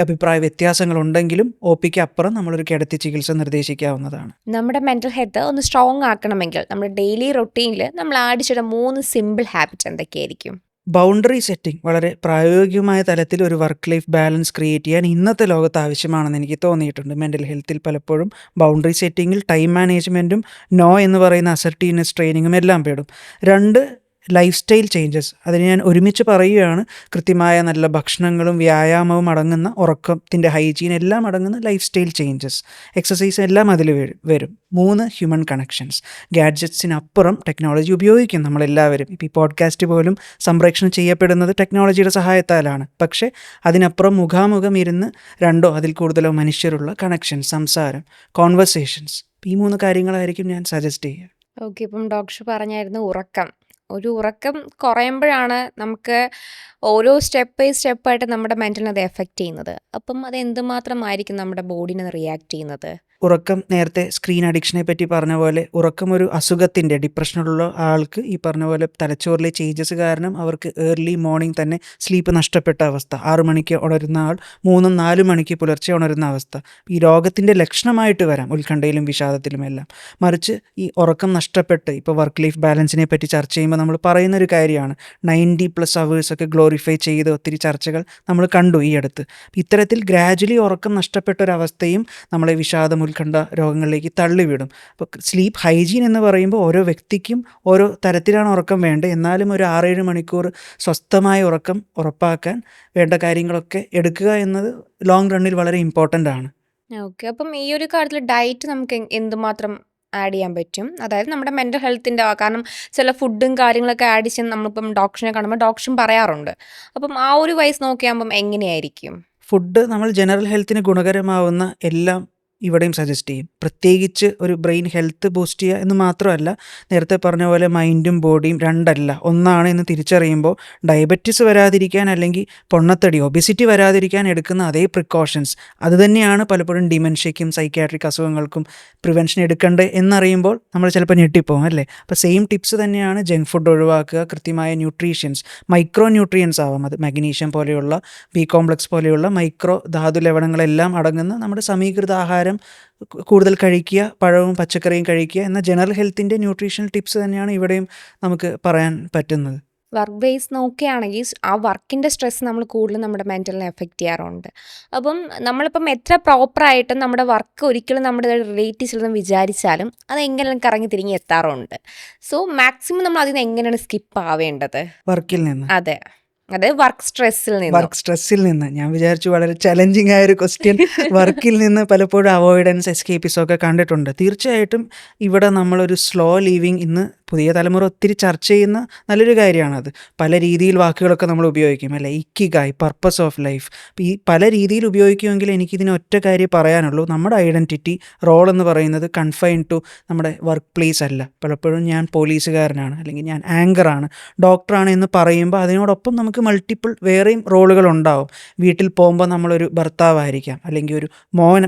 അഭിപ്രായ വ്യത്യാസങ്ങളുണ്ടെങ്കിലും OPക്ക് അപ്പുറം നമ്മളൊരു കിടത്തി ചികിത്സ നിർദ്ദേശിക്കാവുന്നതാണ്. നമ്മുടെ മെൻ്റൽ ഹെൽത്ത് ഒന്ന് സ്ട്രോങ് ആക്കണമെങ്കിൽ നമ്മുടെ ഡെയിലി റൊട്ടീനിൽ നമ്മൾ ആഡ് ചെയ്ത 3 സിമ്പിൾ ഹാബിറ്റ്സ് എന്തൊക്കെയായിരിക്കും? ബൗണ്ടറി സെറ്റിംഗ് വളരെ പ്രായോഗികമായ തലത്തിൽ ഒരു വർക്ക് ലൈഫ് ബാലൻസ് ക്രിയേറ്റ് ചെയ്യാൻ ഇന്നത്തെ ലോകത്ത് ആവശ്യമാണെന്ന് എനിക്ക് തോന്നിയിട്ടുണ്ട്. മെൻ്റൽ ഹെൽത്തിൽ പലപ്പോഴും ബൗണ്ടറി സെറ്റിങ്ങിൽ ടൈം മാനേജ്മെൻറ്റും നോ എന്ന് പറയുന്ന അസർട്ടീവ്നെസ് ട്രെയിനിങ്ങും എല്ലാം പെടും. 2 ലൈഫ് സ്റ്റൈൽ ചേഞ്ചസ്, അതിന് ഞാൻ ഒരുമിച്ച് പറയുകയാണ്. കൃത്യമായ നല്ല ഭക്ഷണങ്ങളും വ്യായാമവും അടങ്ങുന്ന, ഉറക്കത്തിൻ്റെ ഹൈജീൻ എല്ലാം അടങ്ങുന്ന ലൈഫ് സ്റ്റൈൽ ചേഞ്ചസ്, എക്സസൈസ് എല്ലാം അതിൽ വരും. 3 ഹ്യൂമൻ കണക്ഷൻസ്. ഗാഡ്ജറ്റ്സിനപ്പുറം ടെക്നോളജി ഉപയോഗിക്കും നമ്മളെല്ലാവരും. ഇപ്പോൾ ഈ പോഡ്കാസ്റ്റ് പോലും സംപ്രേഷണം ചെയ്യപ്പെടുന്നത് ടെക്നോളജിയുടെ സഹായത്താലാണ്. പക്ഷേ അതിനപ്പുറം മുഖാമുഖം ഇരുന്ന് 2 അതിൽ കൂടുതലോ മനുഷ്യരുള്ള കണക്ഷൻ, സംസാരം, കോൺവെർസേഷൻസ്, ഈ 3 കാര്യങ്ങളായിരിക്കും ഞാൻ സജസ്റ്റ് ചെയ്യുക. ഓക്കെ, ഇപ്പം ഡോക്ടർ പറഞ്ഞായിരുന്നു ഉറക്കം. ഒരു ഉറക്കം കുറയുമ്പോഴാണ് നമുക്ക് ഓരോ സ്റ്റെപ്പ് ബൈ സ്റ്റെപ്പായിട്ട് നമ്മുടെ മെൻ്റലിനെ അത് എഫക്റ്റ് ചെയ്യുന്നത്. അപ്പം അത് എന്തുമാത്രമായിരിക്കും നമ്മുടെ ബോഡീനെ റിയാക്ട് ചെയ്യുന്നത്? ഉറക്കം, നേരത്തെ സ്ക്രീൻ അഡിക്ഷനെ പറ്റി പറഞ്ഞ പോലെ, ഉറക്കം ഒരു അസുഖത്തിൻ്റെ, ഡിപ്രഷനുള്ള ആൾക്ക് ഈ പറഞ്ഞ പോലെ തലച്ചോറിലെ ചേഞ്ചസ് കാരണം അവർക്ക് ഏർലി മോർണിംഗ് തന്നെ സ്ലീപ്പ് നഷ്ടപ്പെട്ട അവസ്ഥ, 6 മണിക്ക് ഉണരുന്ന ആൾ 3-4 മണിക്ക് പുലർച്ചെ ഉണരുന്ന അവസ്ഥ, ഈ രോഗത്തിൻ്റെ ലക്ഷണമായിട്ട് വരാം, ഉത്കണ്ഠയിലും വിഷാദത്തിലുമെല്ലാം. മറിച്ച് ഈ ഉറക്കം നഷ്ടപ്പെട്ട്, ഇപ്പോൾ വർക്ക് ലൈഫ് ബാലൻസിനെ പറ്റി ചർച്ച ചെയ്യുമ്പോൾ നമ്മൾ പറയുന്നൊരു കാര്യമാണ്, 90+ അവേഴ്സൊക്കെ ഗ്ലോറിഫൈ ചെയ്ത് ഒത്തിരി ചർച്ചകൾ നമ്മൾ കണ്ടു ഈ അടുത്ത്. ഇത്തരത്തിൽ ഗ്രാജുവലി ഉറക്കം നഷ്ടപ്പെട്ട ഒരവസ്ഥയും നമ്മളെ വിഷാദം, ഉത്കണ്ഠ രോഗങ്ങളിലേക്ക് തള്ളിവിടും. അപ്പോൾ സ്ലീപ്പ് ഹൈജീൻ എന്ന് പറയുമ്പോൾ ഓരോ വ്യക്തിക്കും ഓരോ തരത്തിലാണ് ഉറക്കം വേണ്ടത്. എന്നാലും ഒരു 6-7 മണിക്കൂർ സ്വസ്ഥമായ ഉറക്കം ഉറപ്പാക്കാൻ വേണ്ട കാര്യങ്ങളൊക്കെ എടുക്കുക എന്നത് ലോങ് റണ്ണിൽ വളരെ ഇമ്പോർട്ടൻ്റ് ആണ്. ഓക്കെ, അപ്പം ഈ ഒരു കാര്യത്തിൽ ഡയറ്റ് നമുക്ക് എന്തുമാത്രം ആഡ് ചെയ്യാൻ പറ്റും? അതായത് നമ്മുടെ മെൻ്റൽ ഹെൽത്തിൻ്റെ, കാരണം ചില ഫുഡും കാര്യങ്ങളൊക്കെ ആഡ് ചെയ്ത് നമ്മളിപ്പം ഡോക്ടറിനെ കാണുമ്പോൾ ഡോക്ടറും പറയാറുണ്ട്. അപ്പം ആ ഒരു വയസ്സ് നോക്കിയാകുമ്പം എങ്ങനെയായിരിക്കും? ഫുഡ് നമ്മൾ ജനറൽ ഹെൽത്തിന് ഗുണകരമാവുന്ന എല്ലാം ഇവിടെയും സജസ്റ്റ് ചെയ്യും. പ്രത്യേകിച്ച് ഒരു ബ്രെയിൻ ഹെൽത്ത് ബൂസ്റ്റ് ചെയ്യുക എന്ന് മാത്രമല്ല, നേരത്തെ പറഞ്ഞ പോലെ മൈൻഡും ബോഡിയും രണ്ടല്ല ഒന്നാണ് എന്ന് തിരിച്ചറിയുമ്പോൾ ഡയബറ്റിസ് വരാതിരിക്കാൻ അല്ലെങ്കിൽ പൊണ്ണത്തടി ഒബിസിറ്റി വരാതിരിക്കാൻ എടുക്കുന്ന അതേ പ്രിക്കോഷൻസ് അതുതന്നെയാണ് പലപ്പോഴും ഡിമെൻഷ്യയ്ക്കും സൈക്യാട്രിക് അസുഖങ്ങൾക്കും പ്രിവെൻഷൻ എടുക്കേണ്ടത് എന്നറിയുമ്പോൾ നമ്മൾ ചിലപ്പോൾ ഞെട്ടിപ്പോകും അല്ലേ. അപ്പോൾ സെയിം ടിപ്സ് തന്നെയാണ് ജങ്ക് ഫുഡ് ഒഴിവാക്കുക, കൃത്യമായ ന്യൂട്രീഷ്യൻസ്, മൈക്രോ ന്യൂട്രിയൻസ് ആവാം, അത് മഗ്നീഷ്യം പോലെയുള്ള ബി കോംപ്ലക്സ് പോലെയുള്ള മൈക്രോ ധാതു ലവണങ്ങളെല്ലാം അടങ്ങുന്ന നമ്മുടെ സമീകൃത ആഹാരം കൂടുതൽ കഴിക്കുക, പഴവും പച്ചക്കറിയും കഴിക്കുക എന്ന ജനറൽ ഹെൽത്തിൻ്റെ ന്യൂട്രീഷണൽ ടിപ്സ് തന്നെയാണ് ഇവിടെയും നമുക്ക് പറയാൻ പറ്റുന്നത്. വർക്ക് ബേസ് നോക്കുകയാണെങ്കിൽ ആ വർക്കിൻ്റെ സ്ട്രെസ് നമ്മൾ കൂടുതലും നമ്മുടെ മെൻറ്റലിനെ എഫക്റ്റ് ചെയ്യാറുണ്ട്. അപ്പം നമ്മളിപ്പം എത്ര പ്രോപ്പറായിട്ടും നമ്മുടെ വർക്ക് ഒരിക്കലും നമ്മുടെ റിലേറ്റ് ചെയ്തെന്ന് വിചാരിച്ചാലും അത് എങ്ങനെയും കറങ്ങി തിരിഞ്ഞ് എത്താറുണ്ട്. സോ മാക്സിമം നമ്മൾ അതിൽ നിന്ന് എങ്ങനെയാണ് സ്കിപ്പ് ആവേണ്ടത്? വർക്കിൽ നിന്ന് അതെ, അത് വർക്ക് സ്ട്രെസ്സിൽ നിന്ന് ഞാൻ വിചാരിച്ചു വളരെ ചലഞ്ചിങ് ആയൊരു ക്വസ്റ്റ്യൻ. വർക്കിൽ നിന്ന് പലപ്പോഴും അവോയ്ഡൻസ്, എസ്കേപ്പിസം ഒക്കെ കണ്ടിട്ടുണ്ട്. തീർച്ചയായിട്ടും ഇവിടെ നമ്മളൊരു സ്ലോ ലീവിങ് ഇന്ന് പുതിയ തലമുറ ഒത്തിരി ചർച്ച ചെയ്യുന്ന നല്ലൊരു കാര്യമാണത്. പല രീതിയിൽ വാക്കുകളൊക്കെ നമ്മൾ ഉപയോഗിക്കും അല്ലേ, ഇക്കിഗായ്, പർപ്പസ് ഓഫ് ലൈഫ്. ഈ പല രീതിയിൽ ഉപയോഗിക്കുമെങ്കിൽ എനിക്കിതിന് ഒറ്റ കാര്യം പറയാനുള്ളൂ, നമ്മുടെ ഐഡൻറ്റിറ്റി റോൾ എന്ന് പറയുന്നത് കൺഫൈൻ ടു നമ്മുടെ വർക്ക് പ്ലേസ് അല്ല. പലപ്പോഴും ഞാൻ പോലീസുകാരനാണ്, അല്ലെങ്കിൽ ഞാൻ ആങ്കറാണ്, ഡോക്ടറാണ് എന്ന് പറയുമ്പോൾ അതിനോടൊപ്പം നമുക്ക് മൾട്ടിപ്പിൾ വേറെയും റോളുകൾ ഉണ്ടാവും. വീട്ടിൽ പോകുമ്പോൾ നമ്മളൊരു ഭർത്താവായിരിക്കാം, അല്ലെങ്കിൽ ഒരു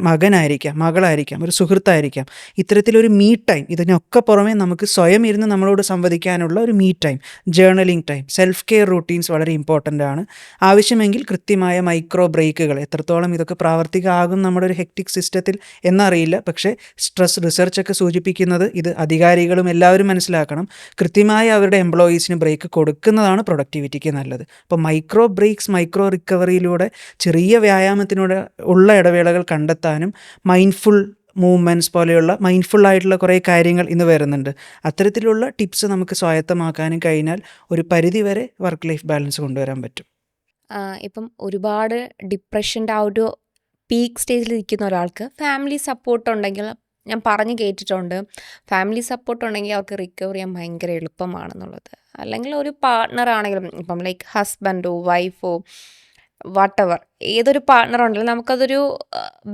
മകനായിരിക്കാം, മകളായിരിക്കാം, ഒരു സുഹൃത്തായിരിക്കാം. ഇത്തരത്തിലൊരു മീ ടൈം, ഇതിനൊക്കെ പുറമെ നമുക്ക് സ്വയം ഇരുന്ന് നമ്മളോട് സംവദിക്കാനുള്ള ഒരു me time, journaling time, self care routines വളരെ ഇമ്പോർട്ടൻ്റ് ആണ്. ആവശ്യമെങ്കിൽ കൃത്യമായ മൈക്രോ ബ്രേക്കുകൾ. എത്രത്തോളം ഇതൊക്കെ പ്രാവർത്തികമാകും നമ്മുടെ ഒരു ഹെക്ടിക് സിസ്റ്റത്തിൽ എന്നറിയില്ല, പക്ഷേ സ്ട്രെസ് റിസർച്ചൊക്കെ സൂചിപ്പിക്കുന്നത് ഇത് അധികാരികളും എല്ലാവരും മനസ്സിലാക്കണം. കൃത്യമായി അവരുടെ എംപ്ലോയീസിന് ബ്രേക്ക് കൊടുക്കുന്നതാണ് പ്രൊഡക്ടിവിറ്റിക്ക് നല്ലത്. അപ്പോൾ മൈക്രോ ബ്രേക്സ്, മൈക്രോ റിക്കവറിയിലൂടെ ചെറിയ വ്യായാമത്തിലൂടെ ഉള്ള ഇടവേളകൾ കണ്ടെത്താനും മൈൻഡ്ഫുൾ മൂവ്മെൻറ്റ്സ് പോലെയുള്ള മൈൻഡ്ഫുൾ ആയിട്ടുള്ള കുറേ കാര്യങ്ങൾ ഇന്ന് വരുന്നുണ്ട്. അത്തരത്തിലുള്ള ടിപ്സ് നമുക്ക് സ്വായത്തമാക്കാനും കഴിഞ്ഞാൽ ഒരു പരിധിവരെ വർക്ക് ലൈഫ് ബാലൻസ് കൊണ്ടുവരാൻ പറ്റും. ഇപ്പം ഒരുപാട് ഡിപ്രഷൻ്റെ ആ ഒരു പീക്ക് സ്റ്റേജിൽ ഇരിക്കുന്ന ഒരാൾക്ക് ഫാമിലി സപ്പോർട്ട് ഉണ്ടെങ്കിൽ, ഞാൻ പറഞ്ഞു കേട്ടിട്ടുണ്ട്, ഫാമിലി സപ്പോർട്ട് ഉണ്ടെങ്കിൽ അവർക്ക് റിക്കവർ ചെയ്യാൻ ഭയങ്കര എളുപ്പമാണെന്നുള്ളത്. അല്ലെങ്കിൽ ഒരു പാർട്ട്ണർ ആണെങ്കിലും, ഇപ്പം ലൈക്ക് ഹസ്ബൻഡോ വൈഫോ വാട്ടെവർ ഏതൊരു പാർട്ട്ണർ ഉണ്ടെങ്കിലും നമുക്കതൊരു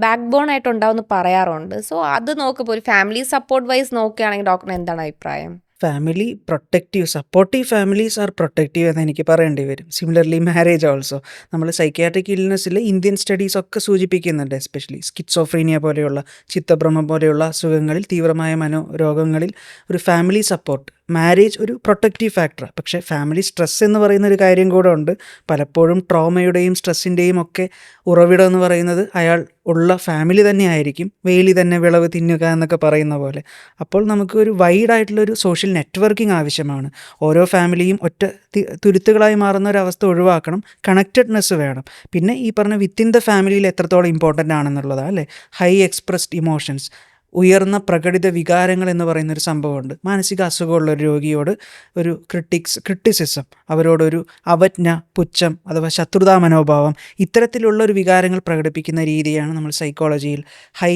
ബാക്ക് ബോൺ ആയിട്ട് ഉണ്ടാവുമെന്ന് പറയാറുണ്ട്. സോ അത് നോക്കുമ്പോൾ ഒരു ഫാമിലി സപ്പോർട്ട് വൈസ് നോക്കുകയാണെങ്കിൽ ഡോക്ടറിന് എന്താണ് അഭിപ്രായം? Family protective, supportive families R protective എന്ന് എനിക്ക് പറയേണ്ടി വരും. Similarly marriage also. നമ്മൾ സൈക്യാട്രിക് ഇൽനെസ്സിൽ ഇന്ത്യൻ സ്റ്റഡീസ് ഒക്കെ സൂചിപ്പിക്കുന്നുണ്ട്, എസ്പെഷ്യലി സ്കിറ്റ്സോഫ്രീനിയ പോലെയുള്ള, ചിത്തഭ്രമം പോലെയുള്ള അസുഖങ്ങളിൽ, തീവ്രമായ മനോരോഗങ്ങളിൽ ഒരു ഫാമിലി സപ്പോർട്ട്, മാരേജ് ഒരു പ്രൊട്ടക്റ്റീവ് ഫാക്ടറാണ്. പക്ഷേ ഫാമിലി സ്ട്രെസ് എന്ന് പറയുന്ന ഒരു കാര്യം കൂടെ ഉണ്ട്. പലപ്പോഴും ട്രോമയുടെയും സ്ട്രെസ്സിൻ്റെയും ഒക്കെ ഉറവിടം എന്ന് പറയുന്നത് അയാൾ ഉള്ള ഫാമിലി തന്നെ ആയിരിക്കും. വേലി തന്നെ വിളവ് തിന്നുക എന്നൊക്കെ പറയുന്ന പോലെ. അപ്പോൾ നമുക്ക് ഒരു വൈഡായിട്ടുള്ളൊരു സോഷ്യൽ നെറ്റ്വർക്കിംഗ് ആവശ്യമാണ്. ഓരോ ഫാമിലിയും ഒറ്റ തുരുത്തുകളായി മാറുന്ന ഒരു അവസ്ഥ ഒഴിവാക്കണം. കണക്റ്റഡ്നെസ് വേണം. പിന്നെ ഈ പറഞ്ഞ വിത്തിൻ ദ ഫാമിലിയിൽ എത്രത്തോളം ഇമ്പോർട്ടൻ്റ് ആണെന്നുള്ളതാണ് അല്ലേ. ഹൈ എക്സ്പ്രസ്ഡ് ഇമോഷൻസ്, ഉയർന്ന പ്രകടിത വികാരങ്ങൾ എന്ന് പറയുന്നൊരു സംഭവമുണ്ട്. മാനസിക അസുഖമുള്ള ഒരു രോഗിയോട് ഒരു ക്രിട്ടിസിസം, അവരോടൊരു അവജ്ഞ, പുച്ഛം അഥവാ ശത്രുതാ മനോഭാവം, ഇത്തരത്തിലുള്ളൊരു വികാരങ്ങൾ പ്രകടിപ്പിക്കുന്ന രീതിയാണ് നമ്മൾ സൈക്കോളജിയിൽ ഹൈ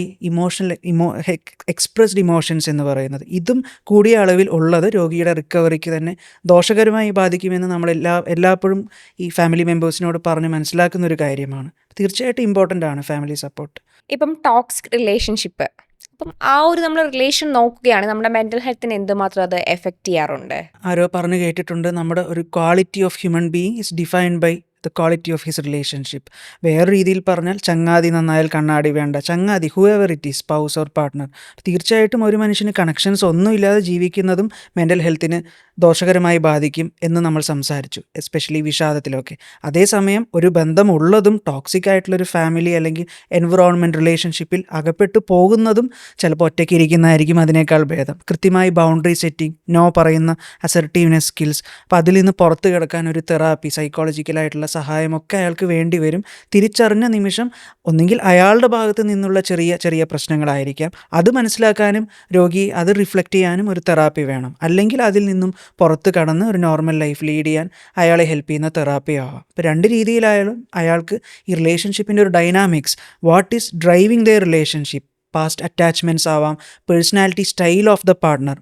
എക്സ്പ്രസ്ഡ് ഇമോഷൻസ് എന്ന് പറയുന്നത്. ഇതും കൂടിയ അളവിൽ ഉള്ളത് രോഗിയുടെ റിക്കവറിക്ക് തന്നെ ദോഷകരമായി ബാധിക്കുമെന്ന് നമ്മൾ എല്ലായ്പ്പോഴും ഈ ഫാമിലി മെമ്പേഴ്സിനോട് പറഞ്ഞ് മനസ്സിലാക്കുന്ന ഒരു കാര്യമാണ്. തീർച്ചയായിട്ടും ഇമ്പോർട്ടൻ്റ് ആണ് ഫാമിലി സപ്പോർട്ട്. ഇപ്പം ടോക്സിക് റിലേഷൻഷിപ്പ്, അപ്പം ആ ഒരു നമ്മൾ റിലേഷൻ നോക്കുകയാണ്, നമ്മുടെ മെൻ്റൽ ഹെൽത്തിനെ എന്തുമാത്രം അത് എഫക്റ്റ് ചെയ്യാറുണ്ട്? ആരോ പറഞ്ഞു കേട്ടിട്ടുണ്ട്, നമ്മുടെ ഒരു quality of human being is defined by the quality of his relationship. വേറെ രീതിയിൽ പറഞ്ഞാൽ ചങ്ങാതി നന്നായാൽ കണ്ണാടി വേണ്ട. ചങ്ങാതി whoever it is, spouse or partner. തീർച്ചയായിട്ടും ഒരു മനുഷ്യന് കണക്ഷൻസ് ഒന്നുമില്ലാതെ ജീവിക്കുന്നതും മെൻ്റൽ ഹെൽത്തിന് ദോഷകരമായി ബാധിക്കും എന്ന് നമ്മൾ സംസാരിച്ചു, എസ്പെഷ്യലി വിഷാദത്തിലൊക്കെ. അതേസമയം ഒരു ബന്ധമുള്ളതും ടോക്സിക് ആയിട്ടുള്ളൊരു ഫാമിലി അല്ലെങ്കിൽ എൻവിറോൺമെൻറ്റ് റിലേഷൻഷിപ്പിൽ അകപ്പെട്ടു പോകുന്നതും ചിലപ്പോൾ ഒറ്റയ്ക്ക് ഇരിക്കുന്നതായിരിക്കും അതിനേക്കാൾ ഭേദം. കൃത്യമായി ബൗണ്ടറി സെറ്റിംഗ്, നോ പറയുന്ന അസർട്ടീവ്നെസ് സ്കിൽസ്. അപ്പോൾ അതിൽ നിന്ന് പുറത്ത് കിടക്കാൻ ഒരു തെറാപ്പി, സൈക്കോളജിക്കലായിട്ടുള്ള സഹായമൊക്കെ അയാൾക്ക് വേണ്ടി വരും. തിരിച്ചറിഞ്ഞ നിമിഷം ഒന്നുകിൽ അയാളുടെ ഭാഗത്ത് നിന്നുള്ള ചെറിയ ചെറിയ പ്രശ്നങ്ങളായിരിക്കാം, അത് മനസ്സിലാക്കാനും രോഗി അത് റിഫ്ലക്റ്റ് ചെയ്യാനും ഒരു തെറാപ്പി വേണം. അല്ലെങ്കിൽ അതിൽ നിന്നും പുറത്ത് കടന്ന് ഒരു നോർമൽ ലൈഫ് ലീഡ് ചെയ്യാൻ അയാളെ ഹെൽപ്പ് ചെയ്യുന്ന തെറാപ്പി ആവാം. ഇപ്പോൾ രണ്ട് രീതിയിലായാലും അയാൾക്ക് ഈ റിലേഷൻഷിപ്പിൻ്റെ ഒരു dynamics, what is driving the relationship, past attachments ആവാം, personality style of the partner,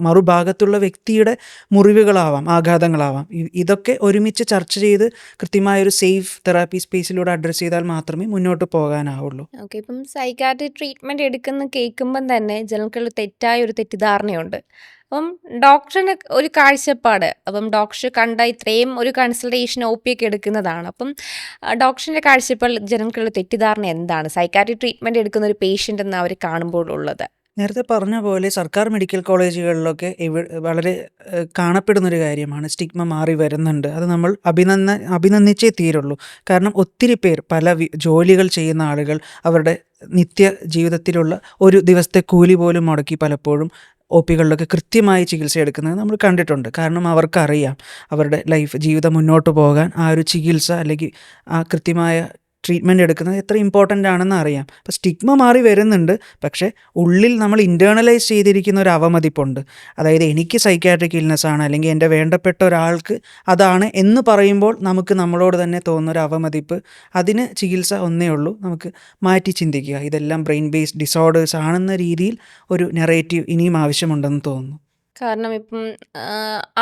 മറുഭാഗത്തുള്ള വ്യക്തിയുടെ മുറിവുകളാവാം, ആഘാതങ്ങളാവാം. ഇതൊക്കെ ഒരുമിച്ച് ചർച്ച ചെയ്ത് കൃത്യമായൊരു സേഫ് തെറാപ്പി സ്പേസിലൂടെ അഡ്രസ്സ് ചെയ്താൽ മാത്രമേ മുന്നോട്ട് പോകാനാവുള്ളൂ. ഓക്കെ. ഇപ്പം സൈക്കാട്രി ട്രീറ്റ്മെൻറ്റ് എടുക്കുന്ന കേൾക്കുമ്പം തന്നെ ജനങ്ങൾക്കുള്ള തെറ്റായ ഒരു തെറ്റിദ്ധാരണയുണ്ട്. അപ്പം ഡോക്ടറിന് ഒരു കാഴ്ചപ്പാട്, അപ്പം ഡോക്ടർ കണ്ട ഇത്രയും ഒരു കൺസൾട്ടേഷൻ OP ഒക്കെ എടുക്കുന്നതാണ്. അപ്പം ഡോക്ടറിൻ്റെ കാഴ്ചപ്പാടിൽ ജനങ്ങൾക്കുള്ള തെറ്റിദ്ധാരണ എന്താണ് സൈക്കാട്രി ട്രീറ്റ്മെൻറ്റ് എടുക്കുന്ന ഒരു പേഷ്യൻ്റ് എന്ന് അവർ കാണുമ്പോൾ ഉള്ളത്? നേരത്തെ പറഞ്ഞ പോലെ സർക്കാർ മെഡിക്കൽ കോളേജുകളിലൊക്കെ വളരെ കാണപ്പെടുന്നൊരു കാര്യമാണ്, സ്റ്റിഗ്മ മാറി വരുന്നുണ്ട്. അത് നമ്മൾ അഭിനന്ദിച്ചേ തീരുള്ളൂ. കാരണം ഒത്തിരി പേർ പല ജോലികൾ ചെയ്യുന്ന ആളുകൾ അവരുടെ നിത്യ ജീവിതത്തിലുള്ള ഒരു ദിവസത്തെ കൂലി പോലും മുടക്കി പലപ്പോഴും OPകളിലൊക്കെ കൃത്യമായി ചികിത്സ എടുക്കുന്നത് നമ്മൾ കണ്ടിട്ടുണ്ട്. കാരണം അവർക്കറിയാം അവരുടെ ജീവിതം മുന്നോട്ട് പോകാൻ ആ ഒരു ചികിത്സ അല്ലെങ്കിൽ ആ കൃത്യമായ ട്രീറ്റ്മെൻറ്റ് എടുക്കുന്നത് എത്ര ഇമ്പോർട്ടൻ്റ് ആണെന്ന് അറിയാം. അപ്പോൾ സ്റ്റിഗ്മ മാറി വരുന്നുണ്ട്, പക്ഷേ ഉള്ളിൽ നമ്മൾ ഇൻറ്റേർണലൈസ് ചെയ്തിരിക്കുന്ന ഒരു അവമതിപ്പുണ്ട്. അതായത് എനിക്ക് സൈക്കാട്രിക് ഇൽനെസ് ആണ്, അല്ലെങ്കിൽ എൻ്റെ വേണ്ടപ്പെട്ട ഒരാൾക്ക് അതാണ് എന്ന് പറയുമ്പോൾ നമുക്ക് നമ്മളോട് തന്നെ തോന്നുന്ന ഒരു അവമതിപ്പ്, അതിന് ചികിത്സ ഒന്നേ ഉള്ളൂ, നമുക്ക് മാറ്റി ചിന്തിക്കുക. ഇതെല്ലാം ബ്രെയിൻ ബേസ്ഡ് ഡിസോർഡേഴ്സ് ആണെന്ന രീതിയിൽ ഒരു നെറേറ്റീവ് ഇനിയും ആവശ്യമുണ്ടെന്ന് തോന്നുന്നു. കാരണം ഇപ്പം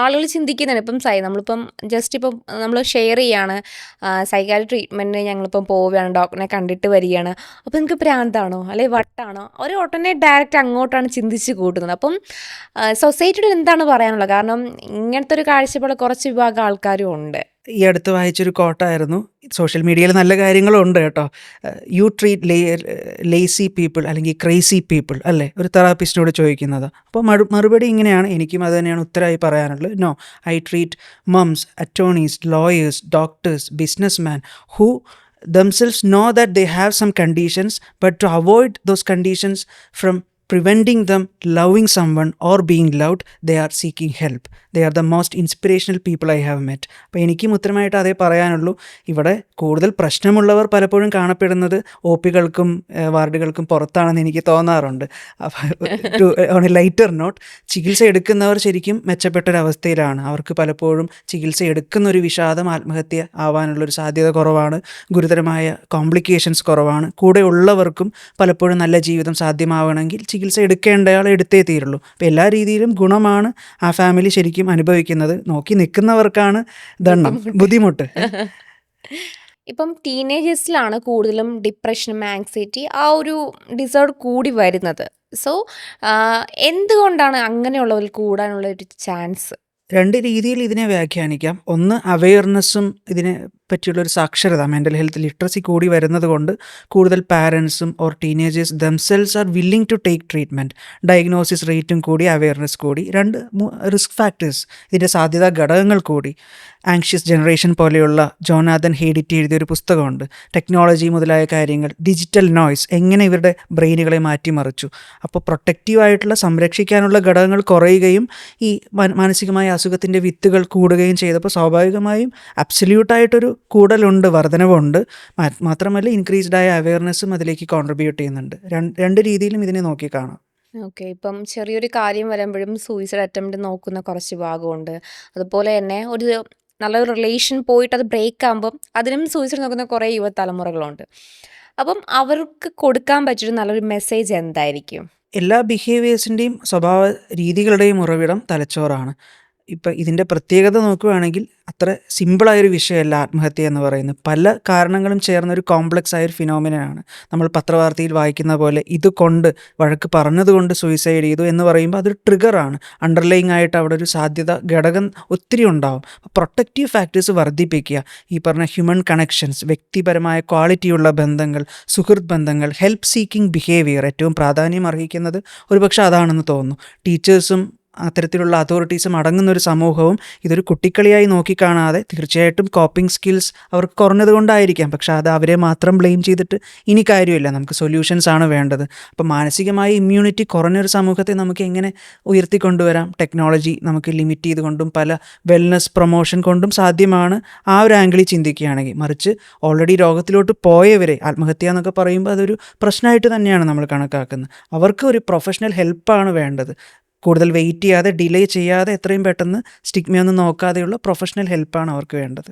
ആളുകൾ ചിന്തിക്കുന്നുണ്ട്. ഇപ്പം നമ്മളിപ്പം ജസ്റ്റ് ഇപ്പം നമ്മൾ ഷെയർ ചെയ്യാണ്, സൈക്കാട്രി ട്രീറ്റ്മെൻറ്റിന് ഞങ്ങളിപ്പം പോവുകയാണ്, ഡോക്ടറിനെ കണ്ടിട്ട് വരികയാണ്, അപ്പോൾ നിങ്ങൾക്ക് ഭ്രാന്താണോ അല്ലെങ്കിൽ വട്ടാണോ, ഒരു ഉടനെ ഡയറക്റ്റ് അങ്ങോട്ടാണ് ചിന്തിച്ച് കൂട്ടുന്നത്. അപ്പം സൊസൈറ്റിയോട് എന്താണ് പറയാനുള്ളത്? കാരണം ഇങ്ങനത്തെ ഒരു കാഴ്ചപ്പാട് കുറച്ച് വിഭാഗം ആൾക്കാരും ഉണ്ട്. ഈ അടുത്ത് വായിച്ചൊരു കോട്ടായിരുന്നു. സോഷ്യൽ മീഡിയയിൽ നല്ല കാര്യങ്ങളും ഉണ്ട് കേട്ടോ. യു ട്രീറ്റ് ലേസി പീപ്പിൾ അല്ലെങ്കിൽ ക്രേസി പീപ്പിൾ അല്ലേ, ഒരു തെറാപ്പിസ്റ്റിനോട് ചോദിക്കുന്നത്. അപ്പോൾ മറുപടി ഇങ്ങനെയാണ്, എനിക്കും അത് തന്നെയാണ് ഉത്തരമായി പറയാനുള്ളത്. No, I treat moms, attorneys, lawyers, doctors, businessman who themselves know that they have some conditions, but to avoid those conditions from preventing them loving someone or being loved, they are seeking help. They are the most inspirational people I have met. അപ്പോൾ എനിക്കും ഉത്തരമായിട്ട് അതേ പറയാനുള്ളൂ. ഇവിടെ കൂടുതൽ പ്രശ്നമുള്ളവർ പലപ്പോഴും കാണപ്പെടുന്നത് OPകൾക്കും വാർഡുകൾക്കും പുറത്താണെന്ന് എനിക്ക് തോന്നാറുണ്ട്. ഓൺ എ ലൈറ്റർ നോട്ട്, ചികിത്സ എടുക്കുന്നവർ ശരിക്കും മെച്ചപ്പെട്ടൊരവസ്ഥയിലാണ്. അവർക്ക് പലപ്പോഴും ചികിത്സ എടുക്കുന്നൊരു വിഷാദം ആത്മഹത്യ ആവാനുള്ളൊരു സാധ്യത കുറവാണ്, ഗുരുതരമായ കോംപ്ലിക്കേഷൻസ് കുറവാണ്. കൂടെ ഉള്ളവർക്കും പലപ്പോഴും നല്ല ജീവിതം സാധ്യമാവണമെങ്കിൽ ചികിത്സ എടുക്കേണ്ടയാൾ എടുത്തേ തീരുള്ളൂ. അപ്പോൾ എല്ലാ രീതിയിലും ഗുണമാണ് ആ ഫാമിലി ശരിക്കും അനുഭവിക്കുന്നത്. നോക്കി നിൽക്കുന്നവർക്കാണ് ദണ്ണം, ബുദ്ധിമുട്ട്. ഇപ്പം ടീനേജേഴ്സിലാണ് കൂടുതലും ഡിപ്രഷനും ആങ്സൈറ്റി ആ ഒരു ഡിസോർഡർ കൂടി വരുന്നത്. സോ എന്തുകൊണ്ടാണ് അങ്ങനെയുള്ളവർ കൂടാനുള്ള ഒരു ചാൻസ്? രണ്ട് രീതിയിൽ ഇതിനെ വ്യാഖ്യാനിക്കാം. ഒന്ന്, അവെയർനെസ്സും ഇതിനെ പറ്റിയുള്ളൊരു സാക്ഷരത, മെൻ്റൽ ഹെൽത്ത് ലിറ്ററസി കൂടി വരുന്നത് കൊണ്ട് കൂടുതൽ പാരൻസും or teenagers themselves are willing to take treatment. Diagnosis റേറ്റും കൂടി, അവെയർനെസ് കൂടി. രണ്ട്, റിസ്ക് ഫാക്ടേഴ്സ്, ഇതിൻ്റെ സാധ്യതാ ഘടകങ്ങൾ കൂടി. ആങ്ഷ്യസ് ജനറേഷൻ പോലെയുള്ള ജോനാഥൻ ഹേഡിറ്റ് എഴുതിയൊരു പുസ്തകമുണ്ട്. ടെക്നോളജി മുതലായ കാര്യങ്ങൾ, ഡിജിറ്റൽ നോയ്സ് എങ്ങനെ ഇവരുടെ ബ്രെയിനുകളെ മാറ്റിമറിച്ചു. അപ്പോൾ പ്രൊട്ടക്റ്റീവായിട്ടുള്ള സംരക്ഷിക്കാനുള്ള ഘടകങ്ങൾ കുറയുകയും ഈ മാനസികമായ അസുഖത്തിൻ്റെ വിത്തുകൾ കൂടുകയും ചെയ്തപ്പോൾ സ്വാഭാവികമായും അബ്സല്യൂട്ടായിട്ടൊരു കൂടലുണ്ട്, വർധനവുണ്ട്. മാത്രമല്ല ഇൻക്രീസ്ഡായ അവെയർനെസ്സും അതിലേക്ക് കോൺട്രിബ്യൂട്ട് ചെയ്യുന്നുണ്ട്. രണ്ട് രീതിയിലും ഇതിനെ നോക്കി കാണാം. ഓക്കെ. ഇപ്പം ചെറിയൊരു കാര്യം വരുമ്പോഴും സൂയിസൈഡ് അറ്റംപ്റ്റ് നോക്കുന്ന കുറച്ച് ഭാഗമുണ്ട്. അതുപോലെ തന്നെ ഒരു നല്ലൊരു റിലേഷൻ പോയിട്ട് അത് ബ്രേക്ക് ആകുമ്പം അതിനും സൂയിസൈഡ് നോക്കുന്ന കുറേ യുവതലമുറകളുണ്ട്. അപ്പം അവർക്ക് കൊടുക്കാൻ പറ്റിയൊരു നല്ലൊരു മെസ്സേജ് എന്തായിരിക്കും? എല്ലാ ബിഹേവിയേഴ്സിൻ്റെയും സ്വഭാവ രീതികളുടെയും ഉറവിടം തലച്ചോറാണ്. ഇപ്പം ഇതിൻ്റെ പ്രത്യേകത നോക്കുകയാണെങ്കിൽ അത്ര സിമ്പിളായൊരു വിഷയമല്ല ആത്മഹത്യ എന്ന് പറയുന്നത്. പല കാരണങ്ങളും ചേർന്നൊരു കോംപ്ലക്സ് ആയൊരു ഫിനോമിനയാണ്. നമ്മൾ പത്രവാർത്തയിൽ വായിക്കുന്ന പോലെ ഇതുകൊണ്ട്, വഴക്ക് പറഞ്ഞതുകൊണ്ട് സൂയിസൈഡ് ചെയ്തു എന്ന് പറയുമ്പോൾ അതൊരു ട്രിഗറാണ്. അണ്ടർലൈങ് ആയിട്ട് അവിടെ ഒരു സാധ്യത ഘടകം ഒത്തിരി ഉണ്ടാവും. പ്രൊട്ടക്റ്റീവ് ഫാക്ടേഴ്സ് വർദ്ധിപ്പിക്കുക, ഈ പറഞ്ഞ ഹ്യൂമൻ കണക്ഷൻസ്, വ്യക്തിപരമായ ക്വാളിറ്റിയുള്ള ബന്ധങ്ങൾ, സുഹൃത്ത് ബന്ധങ്ങൾ, ഹെൽപ്പ് സീക്കിംഗ് ബിഹേവിയർ ഏറ്റവും പ്രാധാന്യം അർഹിക്കുന്നത് ഒരുപക്ഷെ അതാണെന്ന് തോന്നുന്നു. ടീച്ചേഴ്സും അത്തരത്തിലുള്ള അതോറിറ്റീസും അടങ്ങുന്നൊരു സമൂഹവും ഇതൊരു കുട്ടിക്കളിയായി നോക്കിക്കാണാതെ, തീർച്ചയായിട്ടും കോപ്പിംഗ് സ്കിൽസ് അവർക്ക് കുറഞ്ഞത് കൊണ്ടായിരിക്കാം, പക്ഷേ അത് അവരെ മാത്രം ബ്ലെയിം ചെയ്തിട്ട് ഇനി കാര്യമില്ല. നമുക്ക് സൊല്യൂഷൻസ് ആണ് വേണ്ടത്. അപ്പോൾ മാനസികമായ ഇമ്മ്യൂണിറ്റി കുറഞ്ഞൊരു സമൂഹത്തെ നമുക്ക് എങ്ങനെ ഉയർത്തിക്കൊണ്ടുവരാം? ടെക്നോളജി നമുക്ക് ലിമിറ്റ് ചെയ്തുകൊണ്ടും പല വെൽനസ് പ്രൊമോഷൻ കൊണ്ടും സാധ്യമാണ് ആ ഒരു ആംഗിളിൽ ചിന്തിക്കുകയാണെങ്കിൽ. മറിച്ച് ഓൾറെഡി രോഗത്തിലോട്ട് പോയവരെ ആത്മഹത്യ എന്നൊക്കെ പറയുമ്പോൾ അതൊരു പ്രശ്നമായിട്ട് തന്നെയാണ് നമ്മൾ കണക്കാക്കുന്നത്. അവർക്ക് ഒരു പ്രൊഫഷണൽ ഹെൽപ്പാണ് വേണ്ടത്. കൂടുതൽ വെയിറ്റ് ചെയ്യാതെ, ഡിലേ ചെയ്യാതെ, എത്രയും പെട്ടെന്ന് സ്റ്റിഗ്മയൊന്നും നോക്കാതെയുള്ള പ്രൊഫഷണൽ ഹെൽപ്പാണ് അവർക്ക് വേണ്ടത്.